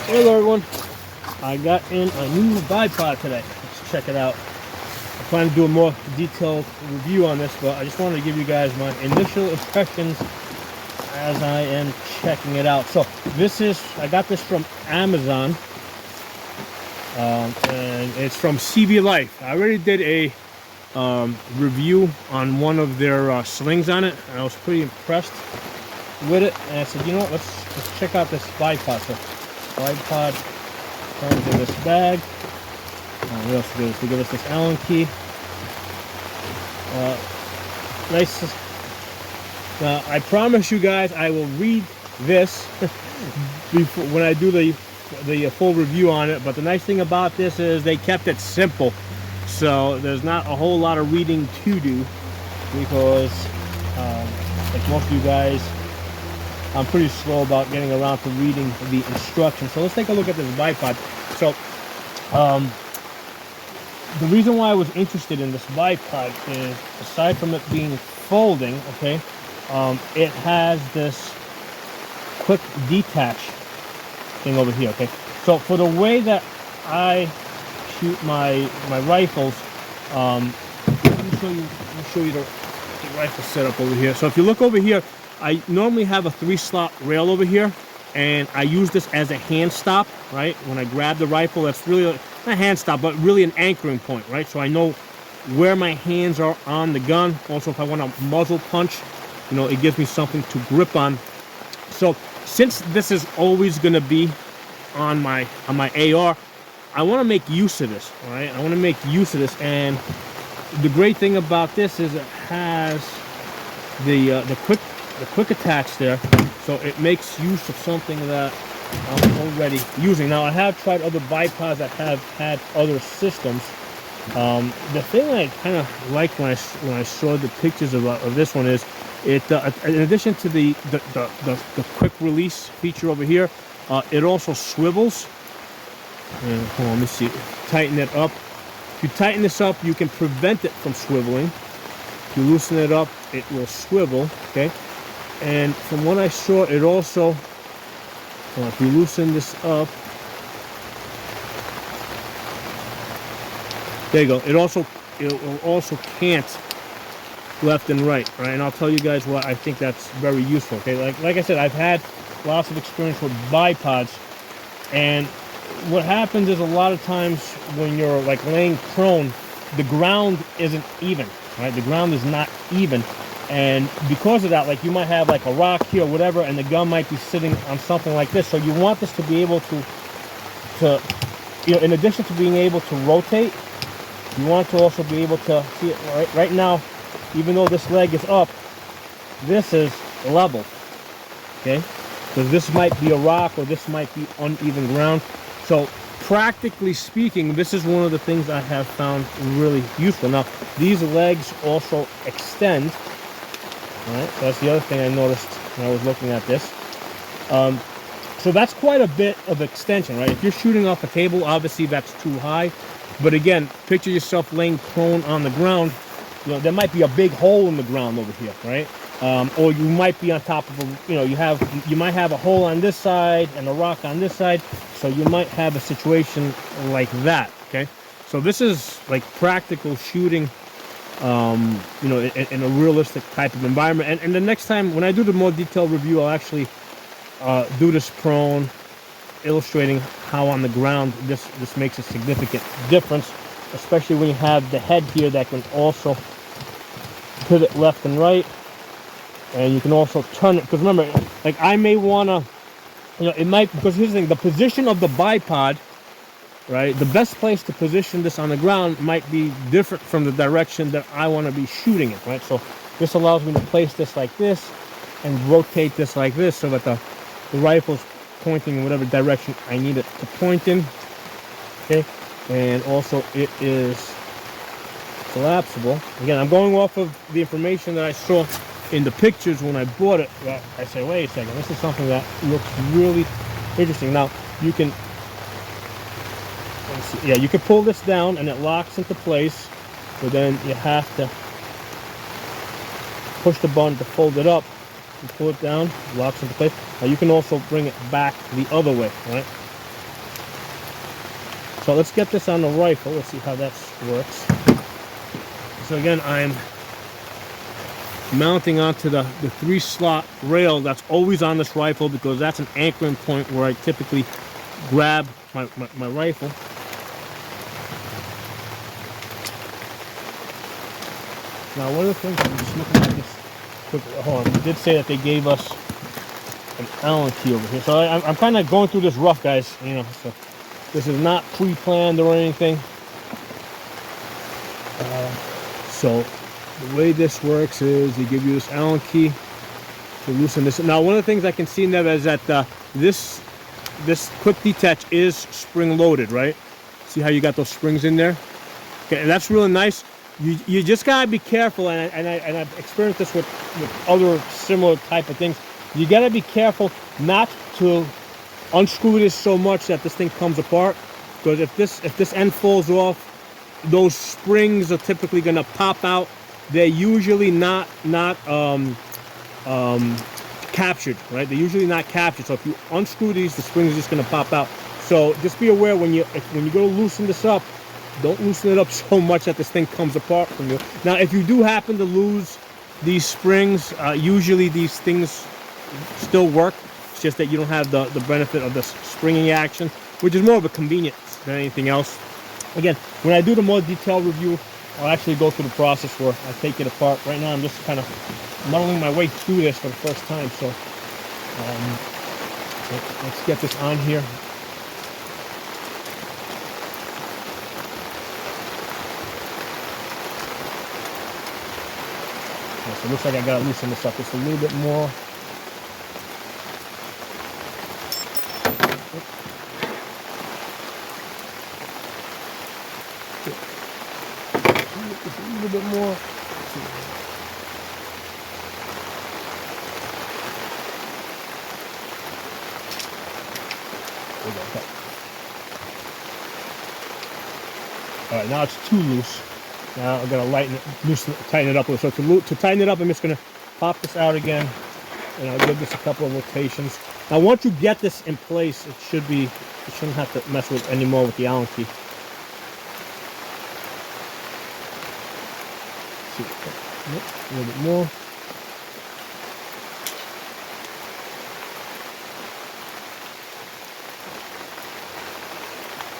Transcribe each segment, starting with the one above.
Hello everyone, I got in a new bipod today. Let's check it out. I plan to do a more detailed review on this, but I just wanted to give you guys my initial impressions as I am checking it out. So I got this from Amazon, and it's from CVLife. I already did a review on one of their slings on it, and I was pretty impressed with it. And I said, you know what, let's check out this bipod. So bipod comes in this bag. What else do is they give us this Allen key. Nice. Now I promise you guys I will read this before when I do the full review on it. But the nice thing about this is they kept it simple, so there's not a whole lot of reading to do, because like most of you guys, I'm pretty slow about getting around to reading the instructions. So let's take a look at this bipod. So the reason why I was interested in this bipod is, aside from it being folding, okay, it has this quick detach thing over here, okay. So for the way that I shoot my rifles, let me show you the rifle setup over here. So if you look over here, I normally have a 3-slot rail over here, and I use this as a hand stop, right? When I grab the rifle, that's really not a hand stop, but really an anchoring point, right? So I know where my hands are on the gun. Also, if I want to muzzle punch, you know, it gives me something to grip on. So since this is always going to be on my AR, I want to make use of this, all right? I want to make use of this, and the great thing about this is it has the quick attach there, so it makes use of something that I'm already using. Now I have tried other bipods that have had other systems. The thing I kind of liked when I saw the pictures of this one is it in addition to the quick release feature over here, it also swivels. And hold on, let me see. Tighten it up. If you tighten this up, you can prevent it from swiveling. If you loosen it up, it will swivel. Okay. And from what I saw, it also, if you loosen this up, there you go. It will also cant left and right, and I'll tell you guys why I think that's very useful. Okay, like I said, I've had lots of experience with bipods, and what happens is a lot of times when you're like laying prone, the ground isn't even, right? The ground is not even. And because of that, like you might have like a rock here or whatever, and the gun might be sitting on something like this. So you want this to be able to you know, in addition to being able to rotate, you want to also be able to see it right now. Even though this leg is up, this is level, okay? Because this might be a rock or this might be uneven ground. So practically speaking, this is one of the things I have found really useful. Now, these legs also extend. All right, so that's the other thing I noticed when I was looking at this. So that's quite a bit of extension, right? If you're shooting off a table, obviously that's too high. But again, picture yourself laying prone on the ground. You know, there might be a big hole in the ground over here, right? Or you might be on top of a, you know, you might have a hole on this side and a rock on this side. So you might have a situation like that, okay? So this is like practical shooting, you know, in a realistic type of environment. And the next time when I do the more detailed review, I'll actually do this prone, illustrating how on the ground this makes a significant difference, especially when you have the head here that can also pivot left and right, and you can also turn it. Because remember, like I may want to, you know, it might, because here's the thing, the position of the bipod, right? The best place to position this on the ground might be different from the direction that I want to be shooting it, right? So this allows me to place this like this and rotate this like this so that the rifle's pointing in whatever direction I need it to point in, okay? And also it is collapsible. Again, I'm going off of the information that I saw in the pictures when I bought it. I say, wait a second, this is something that looks really interesting. Now you can, yeah, you can pull this down and it locks into place, but then you have to push the button to fold it up. You pull it down, locks into place. Now you can also bring it back the other way, right? So let's get this on the rifle. Let's see how that works. So again, I'm mounting onto the 3-slot rail that's always on this rifle, because that's an anchoring point where I typically grab my rifle. Now, one of the things, I'm just looking at this quickly. Hold on, they did say that they gave us an Allen key over here. So I'm kind of going through this rough, guys. You know, so this is not pre-planned or anything. So the way this works is they give you this Allen key to loosen this. Now, one of the things I can see in there is that this quick detach is spring loaded, right? See how you got those springs in there? Okay, and that's really nice. You just gotta be careful, and I've experienced this with other similar type of things. You gotta be careful not to unscrew this so much that this thing comes apart, because if this end falls off, those springs are typically gonna pop out. They're usually not captured, right? They're usually not captured. So if you unscrew these, the springs are just gonna pop out. So just be aware when you go to loosen this up, don't loosen it up so much that this thing comes apart from you. Now, if you do happen to lose these springs, usually these things still work. It's just that you don't have the benefit of the springing action, which is more of a convenience than anything else. Again, when I do the more detailed review, I'll actually go through the process where I take it apart. Right now, I'm just kind of muddling my way through this for the first time. So let's get this on here. So it looks like I gotta loosen this up just a little bit more. Just a little bit more. All right, now it's too loose. Now I'm gonna tighten it up a little. So to tighten it up, I'm just gonna pop this out again, and I'll give this a couple of rotations. Now, once you get this in place, you shouldn't have to mess with anymore with the Allen key. A little bit more.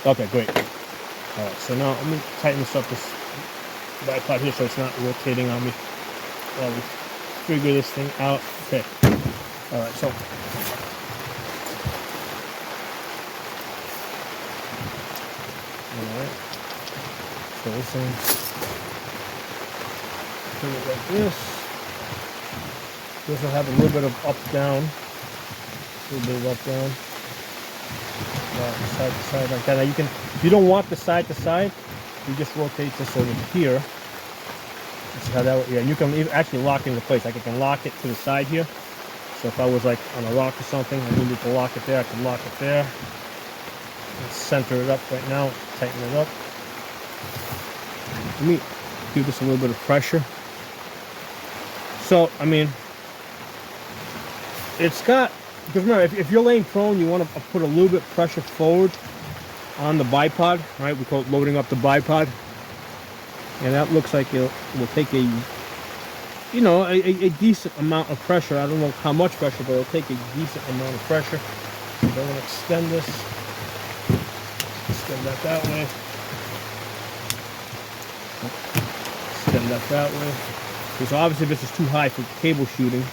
Okay, great. All right, so now let me tighten this up, this bipod here, so it's not rotating on me while we figure this thing out. Okay. All right, so this thing, put it like this. This will have a little bit of up down, side to side like that. Now you can, if you don't want the side to side, you just rotate this over here. See how that, yeah, you can even actually lock it into place. Like I can lock it to the side here. So if I was like on a rock or something, I needed to lock it there, I can lock it there. Let's center it up right now, tighten it up. Let me give this a little bit of pressure. So, I mean, it's got, because remember, if you're laying prone, you want to put a little bit of pressure forward on the bipod, right? We call it loading up the bipod. And that looks like it will take a decent amount of pressure. I don't know how much pressure, but it'll take a decent amount of pressure. So I'm going to extend this. Extend that way. Extend that way. Because obviously this is too high for cable shooting.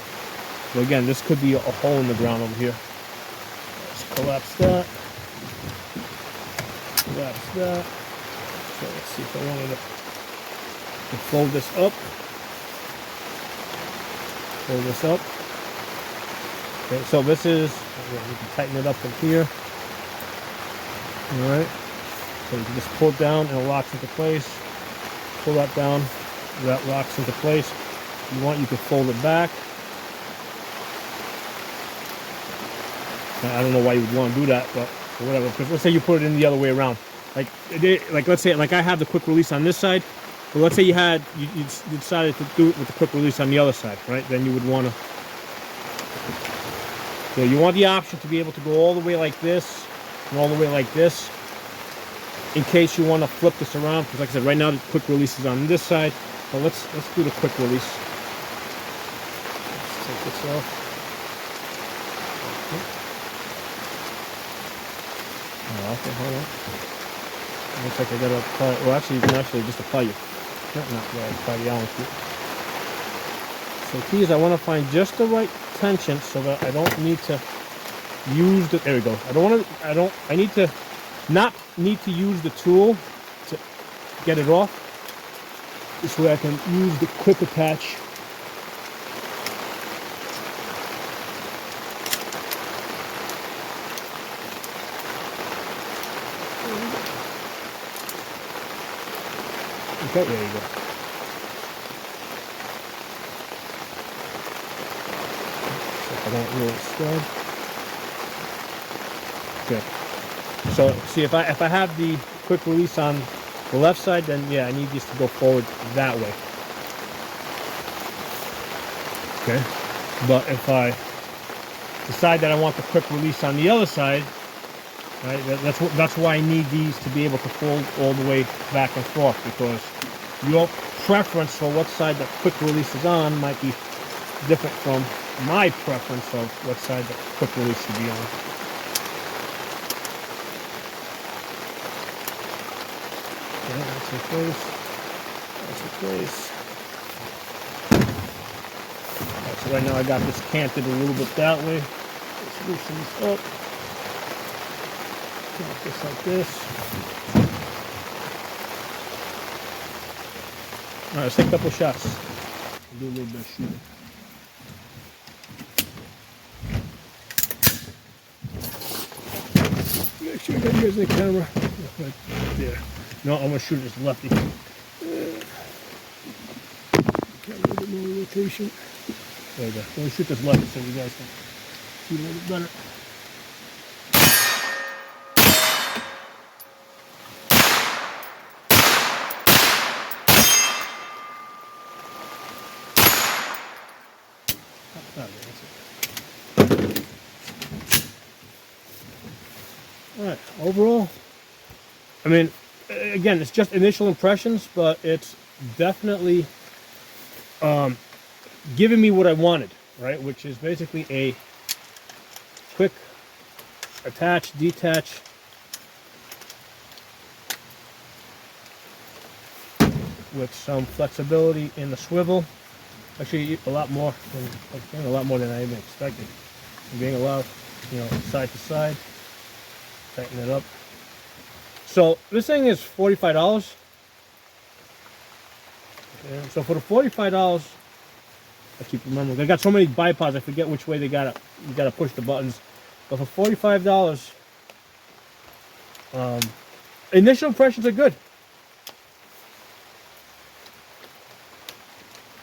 So again, this could be a hole in the ground over here. Let's collapse that. Collapse that. So let's see if I wanted to fold this up. Fold this up. Okay, so this is, we can tighten it up from here. Alright. So you can just pull it down and it locks into place. Pull that down, that locks into place. If you want, you can fold it back. I don't know why you would want to do that, but whatever. Because let's say you put it in the other way around. Like let's say, like I have the quick release on this side. But let's say you decided to do it with the quick release on the other side, right? Then you would want to. So you want the option to be able to go all the way like this and all the way like this. in case you want to flip this around, because like I said, right now the quick release is on this side. So let's do the quick release. Let's take this off. Okay, hold on. Looks like I gotta apply. Well, actually, you can actually just apply your. Not apply the Allen key. So the key is I want to find just the right tension so that I don't need to use the. There we go. I need to not need to use the tool to get it off. This way I can use the quick attach. Okay, there you go. So I don't really slide. Okay. So see, if I have the quick release on the left side, then yeah, I need these to go forward that way. Okay. But if I decide that I want the quick release on the other side, right? That's why I need these to be able to fold all the way back and forth, because your preference for what side the quick release is on might be different from my preference of what side the quick release should be on. Okay, that's in place. That's in place. Right, so right now I got this canted a little bit that way. Let's loosen this up. Just like this. All right, let's take a couple shots. Do a little bit of shooting. Make sure you guys in the camera. Right there. No, I'm gonna shoot this lefty. Got a little bit more rotation. There you go. I'm gonna shoot this lefty so you guys can see a little bit better. All right, overall, I mean, again, it's just initial impressions, but it's definitely giving me what I wanted, right? Which is basically a quick attach, detach, with some flexibility in the swivel. Actually, a lot more than I even expected. Being allowed, side to side. Tighten it up. So this thing is $45. Okay, so for the $45, I keep remembering. They got so many bipods, I forget which way you gotta push the buttons. But for $45, initial impressions are good.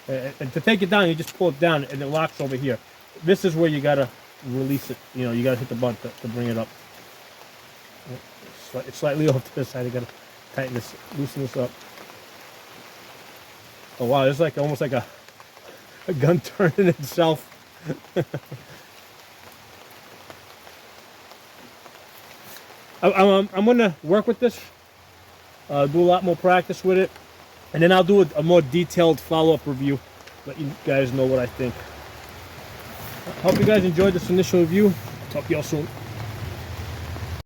And to take it down, you just pull it down and it locks over here. This is where you gotta release it. You gotta hit the button to bring it up. It's slightly off to this side. I gotta tighten this, loosen this up. Oh wow, it's like almost like a gun turning itself. I'm gonna work with this, do a lot more practice with it, and then I'll do a more detailed follow-up review. Let you guys know what I think. I hope you guys enjoyed this initial review. Talk to y'all soon.